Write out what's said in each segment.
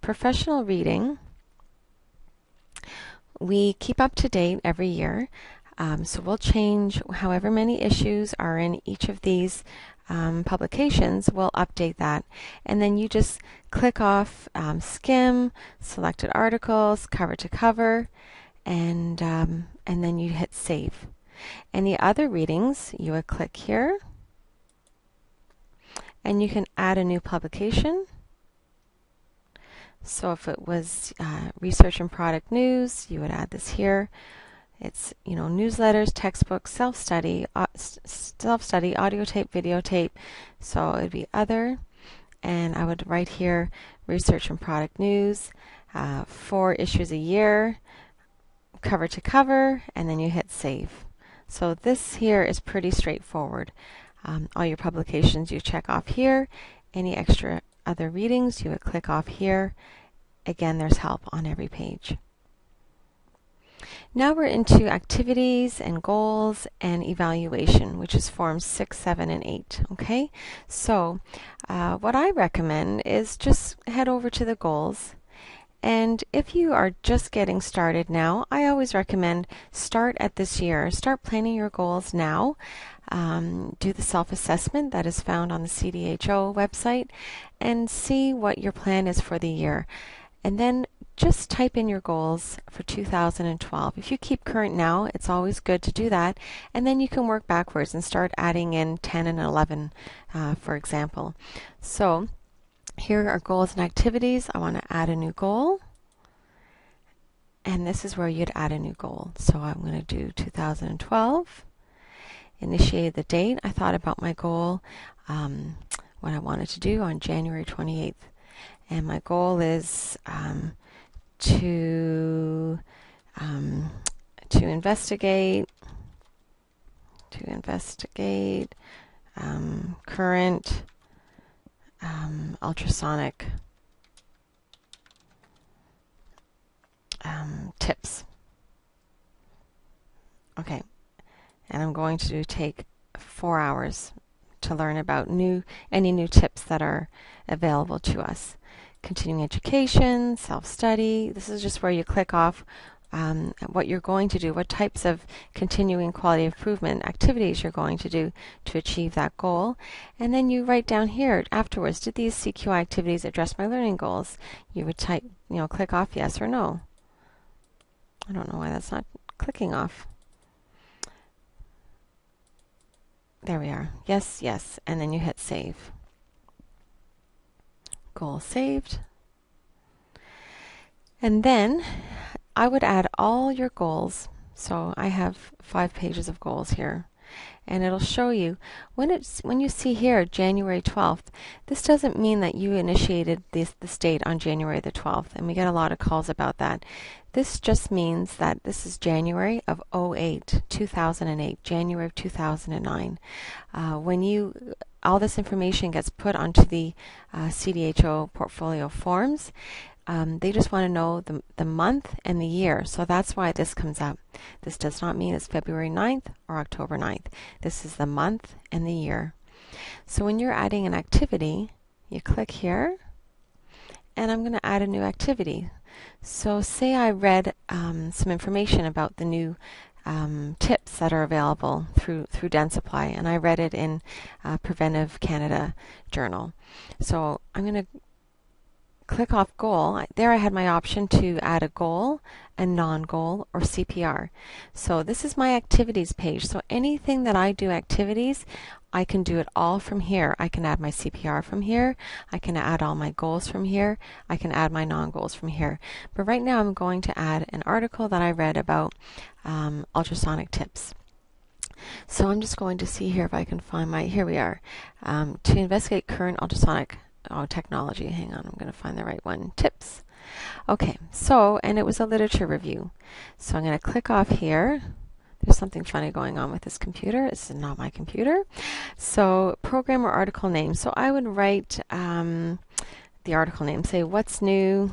professional reading, we keep up to date every year. So we'll change however many issues are in each of these publications, we'll update that. And then you just click off skim, selected articles, cover to cover, and then you hit save. Any other readings, you would click here, and you can add a new publication. So if it was research and product news, you would add this here. It's, newsletters, textbooks, self-study, audio tape, videotape. So it'd be other, and I would write here research and product news, 4 issues a year, cover to cover, and then you hit save. So this here is pretty straightforward. All your publications you check off here. Any extra other readings you would click off here. Again, there's help on every page. Now we're into activities and goals and evaluation, which is forms 6, 7, and 8. Okay, so what I recommend is just head over to the goals. And if you are just getting started now, I always recommend start at this year. Start planning your goals now. Do the self-assessment that is found on the CDHO website and see what your plan is for the year. And then just type in your goals for 2012. If you keep current now, it's always good to do that. And then you can work backwards and start adding in 10 and 11, for example. So here are goals and activities. I want to add a new goal. And this is where you'd add a new goal. So I'm going to do 2012. Initiate the date. I thought about my goal, what I wanted to do on January 28th. And my goal is to investigate current ultrasonic tips. Okay, and I'm going to take 4 hours to learn about any new tips that are available to us. Continuing education, self-study. This is just where you click off what you're going to do, what types of continuing quality improvement activities you're going to do to achieve that goal. And then you write down here afterwards, did these CQI activities address my learning goals? You would type, click off yes or no. I don't know why that's not clicking off. There we are. Yes, yes. And then you hit save. Goal saved. And then I would add all your goals. So I have 5 pages of goals here. And it'll show you when you see here January 12th, this doesn't mean that you initiated this date on January the 12th, and we get a lot of calls about that. This just means that this is January of 2008, January of 2009. When all this information gets put onto the CDHO portfolio forms, they just want to know the month and the year. So that's why this comes up. This does not mean it's February 9th or October 9th. This is the month and the year. So when you're adding an activity, you click here, and I'm going to add a new activity. So say I read some information about the new tips that are available through Dentsply, and I read it in Preventive Canada Journal. So I'm going to click off goal. There I had my option to add a goal, a non-goal, or CPR. So this is my activities page. So anything that I do activities, I can do it all from here. I can add my CPR from here. I can add all my goals from here. I can add my non-goals from here. But right now I'm going to add an article that I read about ultrasonic tips. So I'm just going to see here if I can find here we are. To investigate current ultrasonic technology. Hang on, I'm going to find the right one. Tips. Okay, so, and it was a literature review. So I'm going to click off here. There's something funny going on with this computer. This is not my computer. So program or article name. So I would write the article name. Say, what's new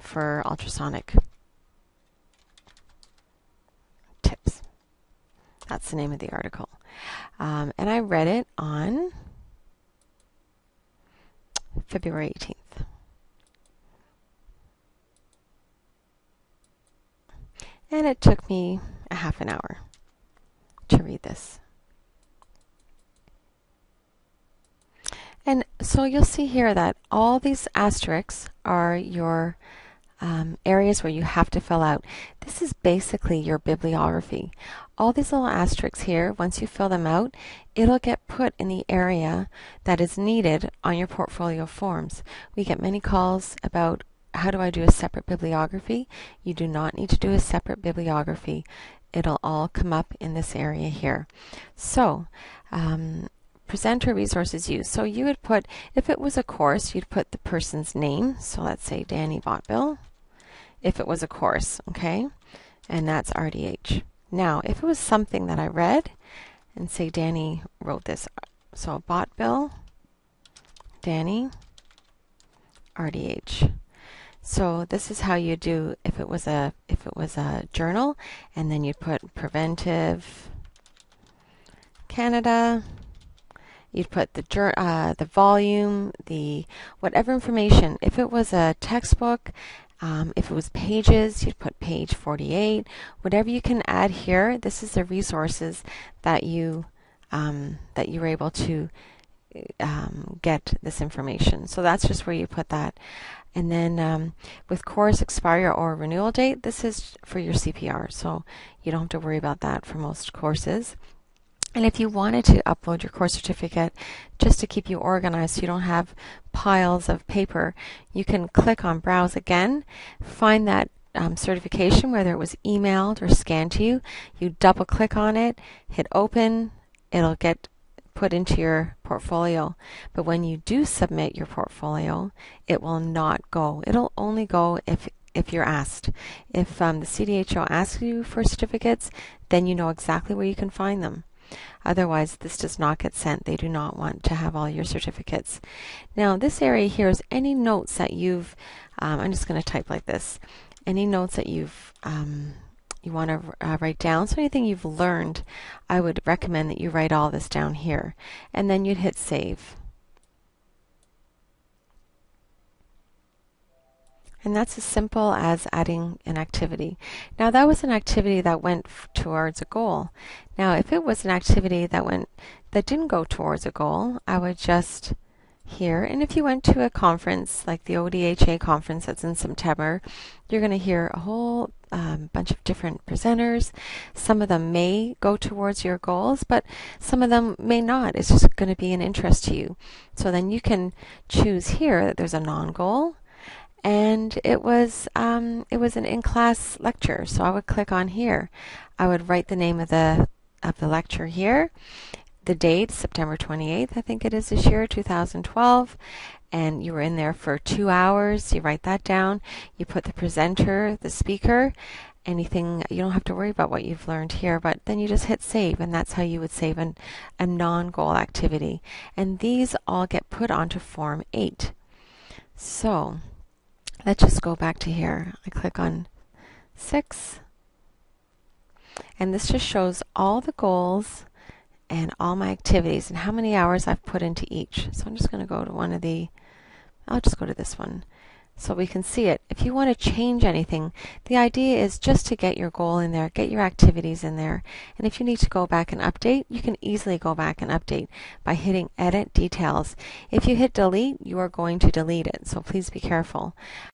for ultrasonic tips. That's the name of the article. And I read it on February 18th. And it took me a half an hour to read this. And so you'll see here that all these asterisks are your areas where you have to fill out. This is basically your bibliography. All these little asterisks here, once you fill them out, it'll get put in the area that is needed on your portfolio forms. We get many calls about how do I do a separate bibliography? You do not need to do a separate bibliography. It'll all come up in this area here. So, presenter resources used. So you would put, if it was a course, you'd put the person's name. So let's say Danny Botbill. If it was a course, okay? And that's RDH. Now, if it was something that I read, and say Danny wrote this. So Botbill, Danny, RDH. So this is how you do if it was a journal, and then you'd put Preventive Canada. You'd put the volume, the whatever information. If it was a textbook, if it was pages, you'd put page 48. Whatever you can add here, this is the resources that you were able to get this information. So that's just where you put that. And then with course expiry or renewal date, this is for your CPR. So you don't have to worry about that for most courses. And if you wanted to upload your course certificate just to keep you organized so you don't have piles of paper, you can click on Browse again, find that certification, whether it was emailed or scanned to you. You double click on it, hit open, it'll get put into your portfolio. But when you do submit your portfolio, it will not go. It'll only go if you're asked. If the CDHO asks you for certificates, then you know exactly where you can find them. Otherwise, this does not get sent. They do not want to have all your certificates. Now, this area here is any notes that you've, I'm just going to type like this, any notes that you want to write down. So anything you've learned, I would recommend that you write all this down here. And then you'd hit save. And that's as simple as adding an activity. Now that was an activity that went towards a goal. Now if it was an activity that didn't go towards a goal, I would just here, and if you went to a conference like the ODHA conference that's in September, you're going to hear a whole bunch of different presenters. Some of them may go towards your goals, but some of them may not. It's just going to be an interest to you. So then you can choose here that there's a non-goal. And it was an in-class lecture, so I would click on here. I would write the name of the lecture here, the date, September 28th, I think it is this year, 2012, and you were in there for 2 hours. You write that down. You put the presenter, the speaker, anything. You don't have to worry about what you've learned here, but then you just hit save, and that's how you would save a non-goal activity. And these all get put onto Form 8. So let's just go back to here. I click on 6, and this just shows all the goals and all my activities and how many hours I've put into each. So I'm just going to go to I'll just go to this one so we can see it. If you want to change anything, the idea is just to get your goal in there, get your activities in there. And if you need to go back and update, you can easily go back and update by hitting Edit Details. If you hit Delete, you are going to delete it, so please be careful.